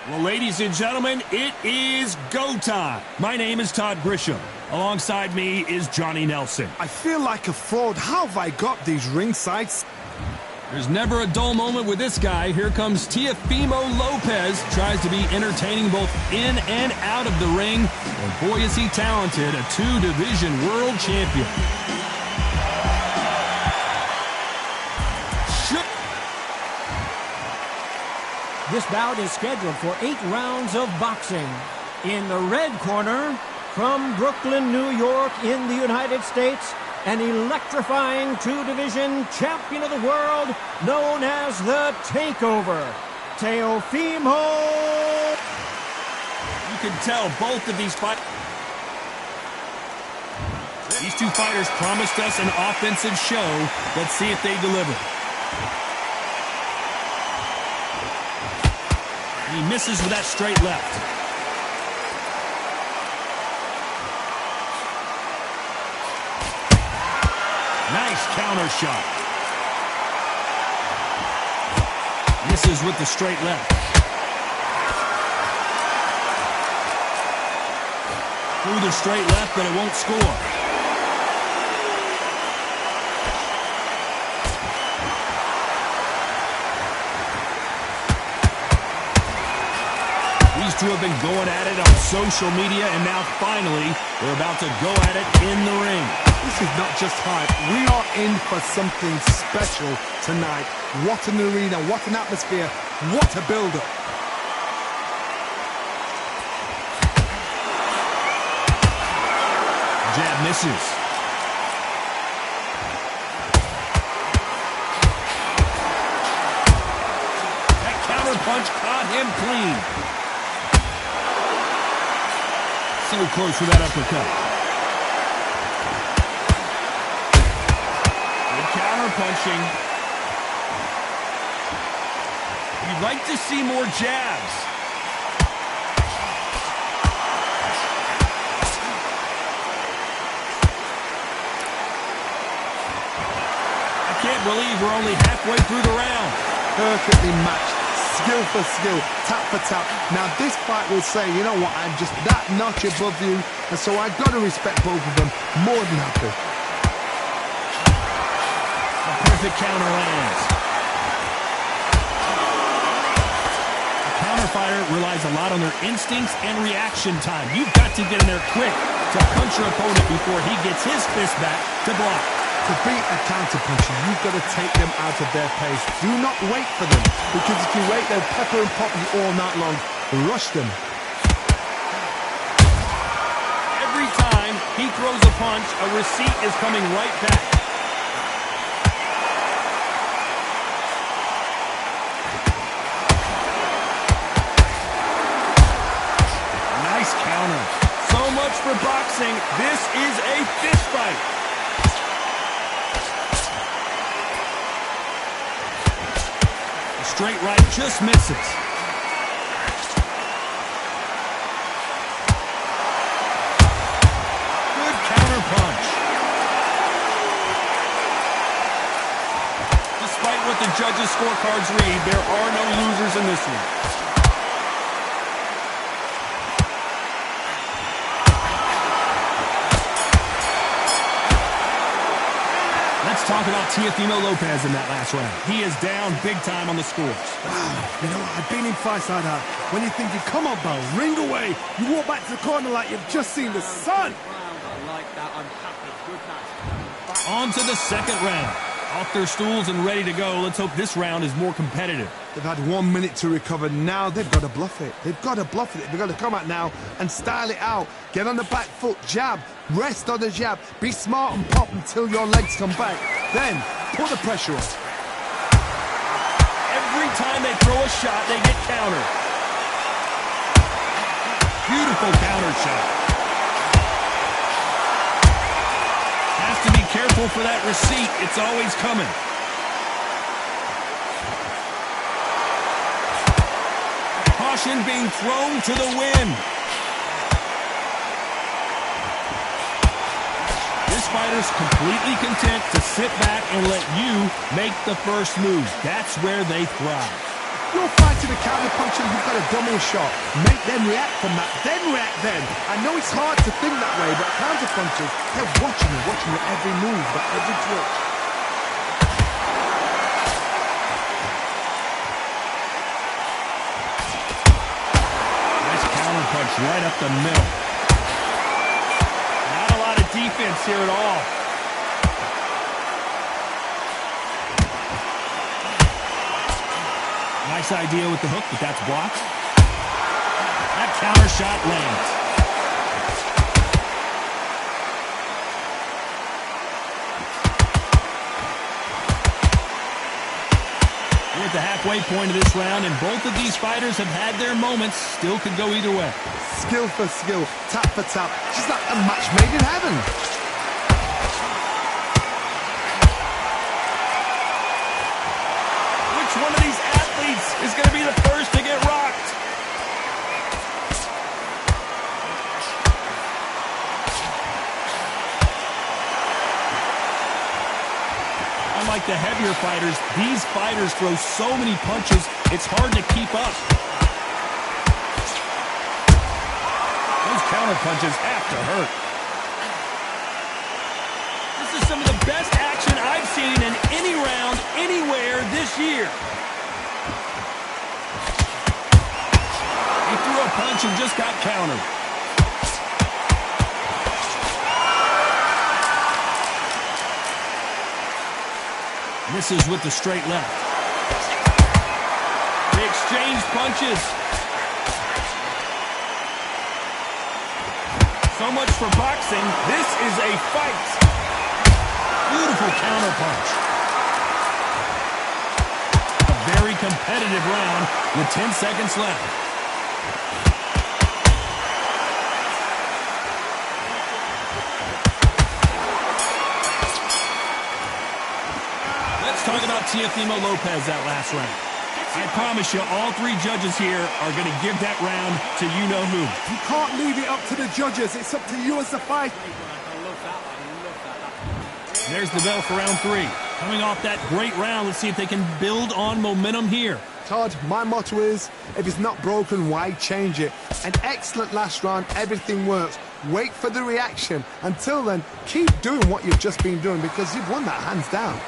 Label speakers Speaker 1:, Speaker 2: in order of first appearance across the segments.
Speaker 1: Well, ladies and gentlemen, it is go time. My name is Todd Grisham. Alongside me is Johnny Nelson.
Speaker 2: I feel like a fraud. How have I got these ring sights?
Speaker 1: There's never a dull moment with this guy. Here comes Teofimo Lopez. Tries to be entertaining both in and out of the ring. And boy, is he talented. A two-division world champion.
Speaker 3: This bout is scheduled for 8 rounds of boxing. In the red corner, from Brooklyn, New York, in the United States, an electrifying two-division champion of the world known as the Takeover, Teofimo.
Speaker 1: You can tell both of these These two fighters promised us an offensive show. Let's see if they deliver. He misses with that straight left. Nice counter shot. Misses with the straight left. Through the straight left, but it won't score. These two have been going at it on social media, and now finally they're about to go at it in the ring.
Speaker 2: This is not just hype. We are in for something special tonight. What an arena, what an atmosphere, what a build-up.
Speaker 1: Jab misses. That counter punch caught him clean. So close for that uppercut. Good counter punching. You'd like to see more jabs. I can't believe we're only halfway through the round.
Speaker 2: Perfectly matched. Skill for skill, tap for tap. Now this fight will say, you know what, I'm just that notch above you, and so I've got to respect both of them more than happy.
Speaker 1: A perfect counter lands. A counter fighter relies a lot on their instincts and reaction time. You've got to get in there quick to punch your opponent before he gets his fist back to block.
Speaker 2: To beat a counter-puncher, you've got to take them out of their pace. Do not wait for them, because if you wait, they'll pepper and pop you all night long. Rush them.
Speaker 1: Every time he throws a punch, a receipt is coming right back. Nice counter. So much for boxing. This is a fist fight. Straight right just misses. Good counter punch. Despite what the judges' scorecards read, there are no losers in this one. Let's talk about Teofimo Lopez in that last round. He is down big time on the scores.
Speaker 2: Wow, you know, I've been in fights like that. When you're thinking, come on, Bell, ring away. You walk back to the corner like you've just seen the sun.
Speaker 1: On to the second round. Off their stools and ready to go. Let's hope this round is more competitive.
Speaker 2: They've had 1 minute to recover. Now they've got to bluff it. They've got to bluff it. They've got to come out now and style it out. Get on the back foot, jab, rest on the jab. Be smart and pop until your legs come back. Then put the pressure on.
Speaker 1: Every time they throw a shot, they get countered. Beautiful counter shot. Has to be careful for that receipt. It's always coming. Caution being thrown to the wind. This fighters completely content to sit back and let you make the first move. That's where they thrive.
Speaker 2: You're fighting a counter-puncher who's got a double shot. Make them react from that, then react then. I know it's hard to think that way, but counter-punchers, they're watching your every move, but every twitch.
Speaker 1: Nice counter-punch right up the middle. Not a lot of defense here at all. Nice idea with the hook, but that's blocked. That counter shot lands. We're at the halfway point of this round, and both of these fighters have had their moments. Still could go either way.
Speaker 2: Skill for skill, tap for tap. Just like a match made in heaven.
Speaker 1: Which one of these athletes is going to be the first to get rocked? Unlike the heavier fighters, these fighters throw so many punches, it's hard to keep up. Those counter punches have to hurt. This is some of the best action I've seen in any round, anywhere this year. He threw a punch and just got countered. Misses with the straight left. They exchanged punches. So much for boxing. This is a fight. Beautiful counter punch. A very competitive round with 10 seconds left. Let's talk about Teofimo Lopez that last round. I promise you, all three judges here are going to give that round to you-know-who.
Speaker 2: You can't leave it up to the judges. It's up to you as the fighter.
Speaker 1: There's the bell for round three. Coming off that great round, let's see if they can build on momentum here.
Speaker 2: Todd, my motto is, if it's not broken, why change it? An excellent last round, everything works. Wait for the reaction. Until then, keep doing what you've just been doing because you've won that hands down.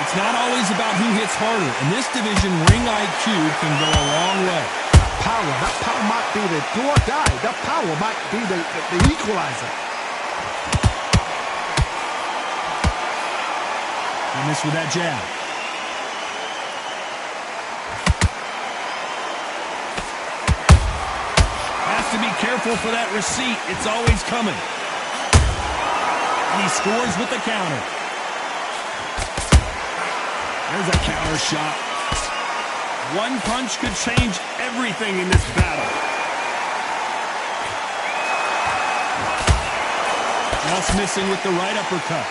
Speaker 1: It's not always about who hits harder. In this division, ring IQ can go a long way.
Speaker 2: That power might be the do or die. That power might be the equalizer.
Speaker 1: He missed with that jab. Has to be careful for that receipt. It's always coming. And he scores with the counter. There's a counter shot. One punch could change everything in this battle. Just missing with the right uppercut.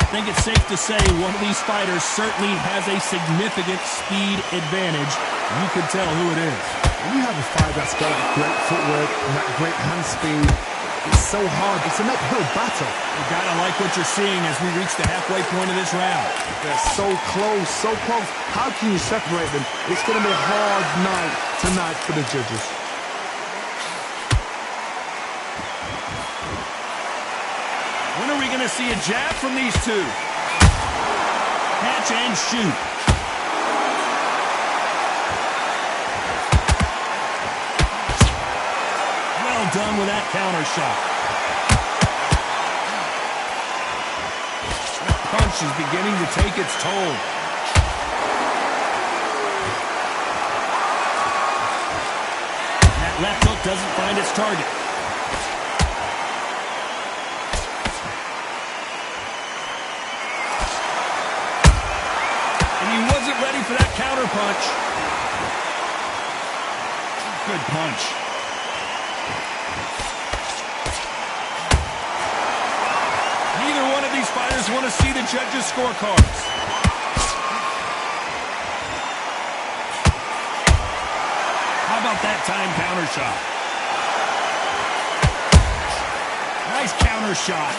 Speaker 1: I think it's safe to say one of these fighters certainly has a significant speed advantage. You can tell who it is.
Speaker 2: When you have a fighter that's got that great footwork and that great hand speed, it's so hard. It's an uphill battle.
Speaker 1: You gotta like what you're seeing as we reach the halfway point of this round.
Speaker 2: They're so close, so close. How can you separate them? It's going to be a hard night tonight for the judges.
Speaker 1: When are we going to see a jab from these two? Catch and shoot. Well done with that counter shot. That punch is beginning to take its toll. That left hook doesn't find its target. Ready for that counter punch. Good punch. just want to see the judges' scorecards. How about that time counter shot? Nice counter shot.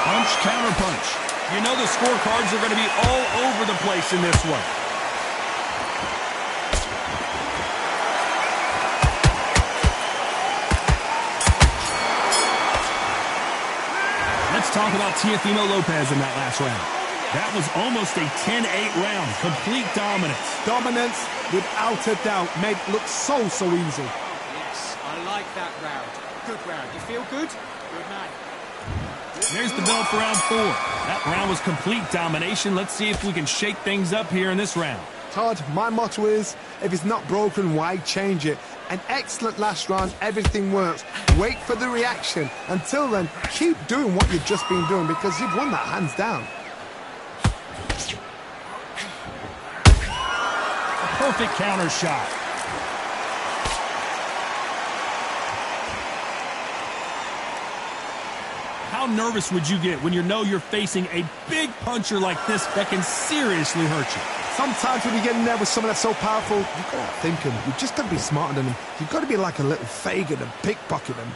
Speaker 1: Punch, counter punch. You know the scorecards are going to be all over the place in this one. Let's talk about Teofimo Lopez in that last round. That was almost a 10-8 round. Complete dominance.
Speaker 2: Dominance, without a doubt, made it look so easy.
Speaker 4: Yes, I like that round. Good round. You feel good? Good man.
Speaker 1: There's the bell for round 4. That round was complete domination. Let's see if we can shake things up here in this round.
Speaker 2: Todd, my motto is, if it's not broken, why change it? An excellent last round, everything works. Wait for the reaction. Until then, keep doing what you've just been doing because you've won that hands down.
Speaker 1: Perfect counter shot. How nervous would you get when you know you're facing a big puncher like this that can seriously hurt you?
Speaker 2: Sometimes when you get in there with someone that's so powerful, you've got to think him. You've just got to be smarter than him. You've got to be like a little Fagin and pickpocket him.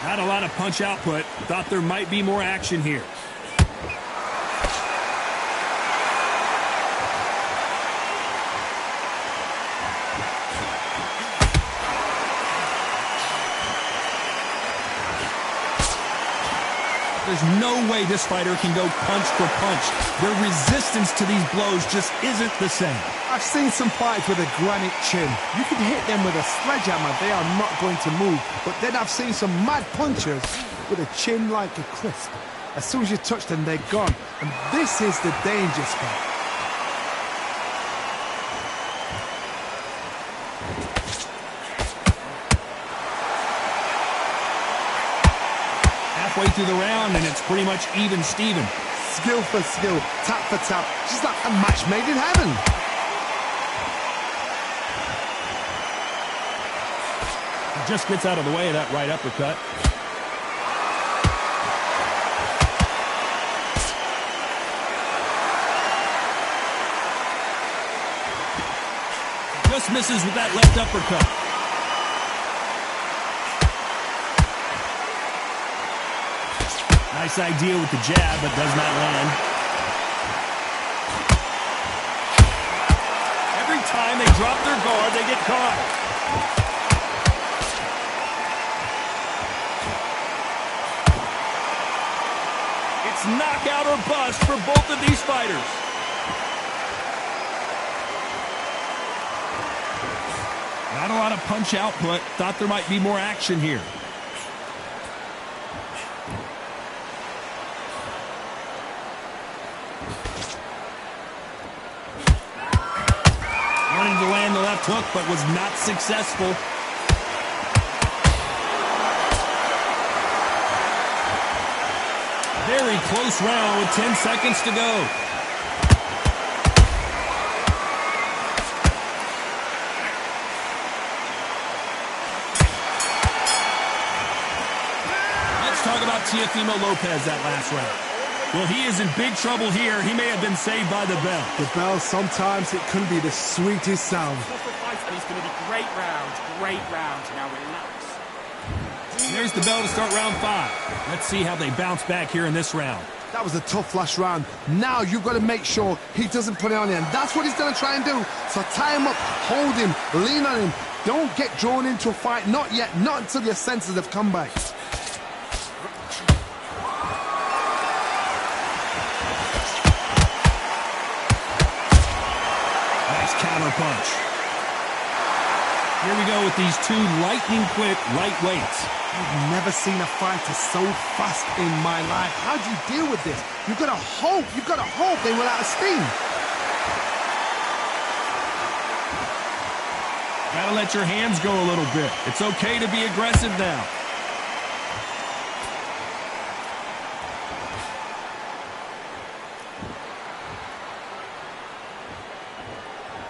Speaker 1: Not a lot of punch output. Thought there might be more action here. There's no way this fighter can go punch for punch. Their resistance to these blows just isn't the same.
Speaker 2: I've seen some fighters with a granite chin. You can hit them with a sledgehammer, they are not going to move. But then I've seen some mad punchers with a chin like a crisp. As soon as you touch them, they're gone. And this is the danger spot.
Speaker 1: Halfway through the round, and it's pretty much even Steven.
Speaker 2: Skill for skill, tap for tap, just like a match made in heaven.
Speaker 1: He just gets out of the way of that right uppercut. Just misses with that left uppercut. Nice idea with the jab, but does not land. Every time they drop their guard, they get caught. It's knockout or bust for both of these fighters. Not a lot of punch output. Thought there might be more action here. Wanting to land the left hook, but was not successful. Very close round with 10 seconds to go. Let's talk about Teofimo Lopez that last round. Well, he is in big trouble here. He may have been saved by the bell.
Speaker 2: The bell, sometimes it can be the sweetest sound.
Speaker 4: And it's going to be great round. Great round. Now relax.
Speaker 1: There's the bell to start round 5. Let's see how they bounce back here in this round.
Speaker 2: That was a tough last round. Now you've got to make sure he doesn't put it on you, and that's what he's going to try and do. So tie him up, hold him, lean on him. Don't get drawn into a fight. Not yet. Not until your senses have come back.
Speaker 1: Counter punch. Here we go with these two lightning-quick lightweights.
Speaker 2: I've never seen a fighter so fast in my life. How do you deal with this? You've got to hope they run out of steam.
Speaker 1: Gotta let your hands go a little bit. It's okay to be aggressive now.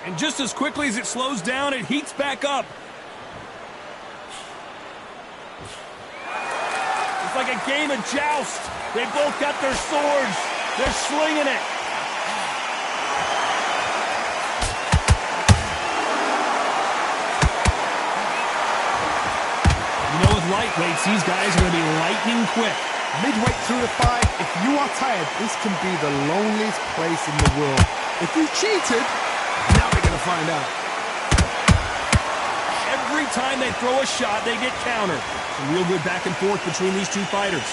Speaker 1: And just as quickly as it slows down, it heats back up. It's like a game of joust. They both got their swords. They're slinging it. You know, with lightweights, these guys are going to be lightning quick.
Speaker 2: Midway through the fight, if you are tired, this can be the loneliest place in the world. If you cheated, now we're going to find out.
Speaker 1: Every time they throw a shot, they get countered. A real good back and forth between these two fighters.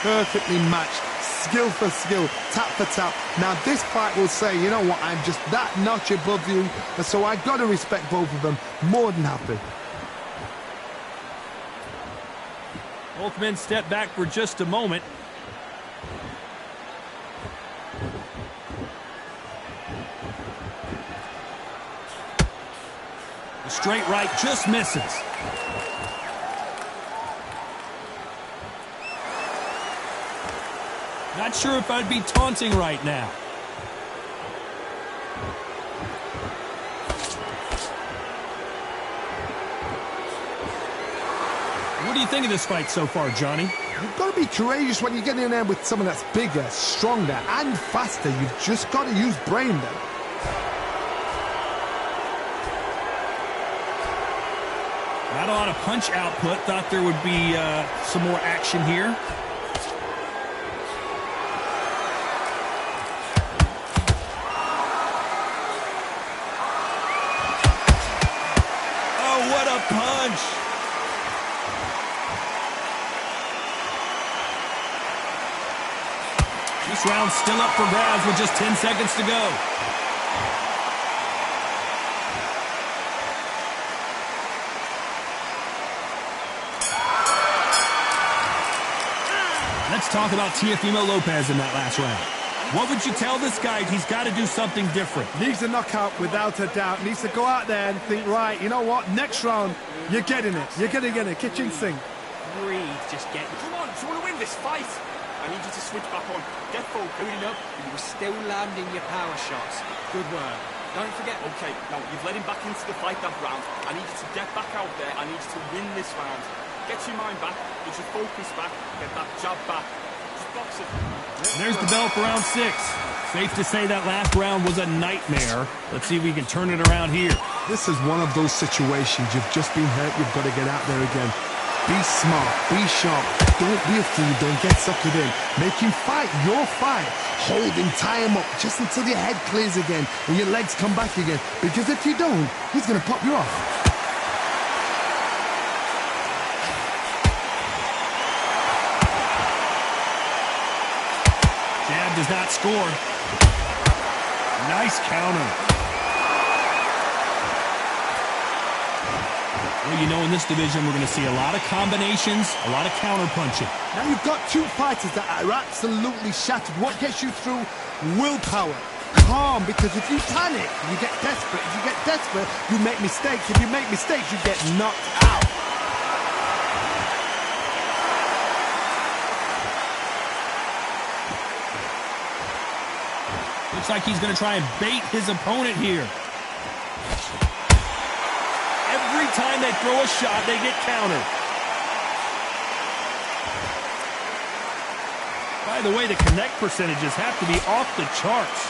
Speaker 2: Perfectly matched, skill for skill, tap for tap. Now this fight will say, you know what, I'm just that notch above you, and so I got to respect both of them more than happy.
Speaker 1: Both men step back for just a moment. The straight right just misses. Not sure if I'd be taunting right now. What do you think of this fight so far, Johnny?
Speaker 2: You've got to be courageous when you get in there with someone that's bigger, stronger, and faster. You've just got to use brain then.
Speaker 1: Not a lot of punch output. Thought there would be some more action here. Oh, what a punch! This round's still up for grabs with just 10 seconds to go. Let's talk about Teofimo Lopez in that last round. What would you tell this guy? He's got to do something different.
Speaker 2: Needs a knockout without a doubt. Needs to go out there and think, right, you know what, next round, you're getting it. You're going to get it. Kitchen sink.
Speaker 4: Breathe, just get... Come on, do you want to win this fight? I need you to switch back on. Get full, building up, and you were still landing your power shots. Good work. Don't forget... Okay, now, you've led him back into the fight that round. I need you to get back out there. I need you to win this round. Get your mind back, get your focus back, get that jab back. Just box it.
Speaker 1: There's the bell for round 6. Safe to say that last round was a nightmare. Let's see if we can turn it around here.
Speaker 2: This is one of those situations. You've just been hurt. You've got to get out there again. Be smart. Be sharp. Don't be a fool. Don't get suckered in. Make him fight your fight. Hold him, tie him up just until your head clears again and your legs come back again. Because if you don't, he's going to pop you off.
Speaker 1: Jab does not score. Nice counter. Well, you know, in this division, we're going to see a lot of combinations, a lot of counter punching.
Speaker 2: Now you've got two fighters that are absolutely shattered. What gets you through? Willpower. Calm, because if you panic, you get desperate. If you get desperate, you make mistakes. If you make mistakes, you get knocked out.
Speaker 1: Looks like he's going to try and bait his opponent here. Every time they throw a shot, they get countered. By the way, the connect percentages have to be off the charts.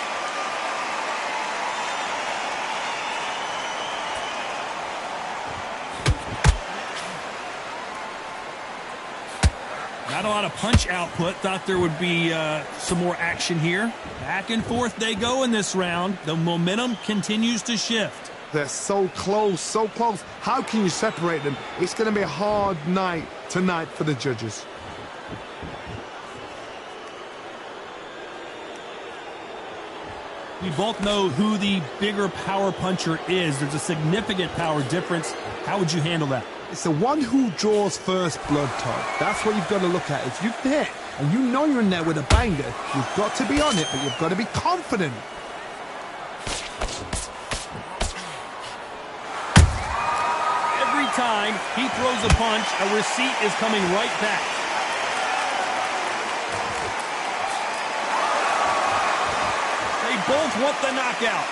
Speaker 1: Not a lot of punch output. Thought there would be some more action here. Back and forth they go in this round. The momentum continues to shift.
Speaker 2: They're so close, so close. How can you separate them? It's going to be a hard night tonight for the judges.
Speaker 1: We both know who the bigger power puncher is. There's a significant power difference. How would you handle that?
Speaker 2: It's the one who draws first blood, Todd. That's what you've got to look at. If you've hit and you know you're in there with a banger, you've got to be on it, but you've got to be confident.
Speaker 1: Every time he throws a punch, a receipt is coming right back. They both want the knockout.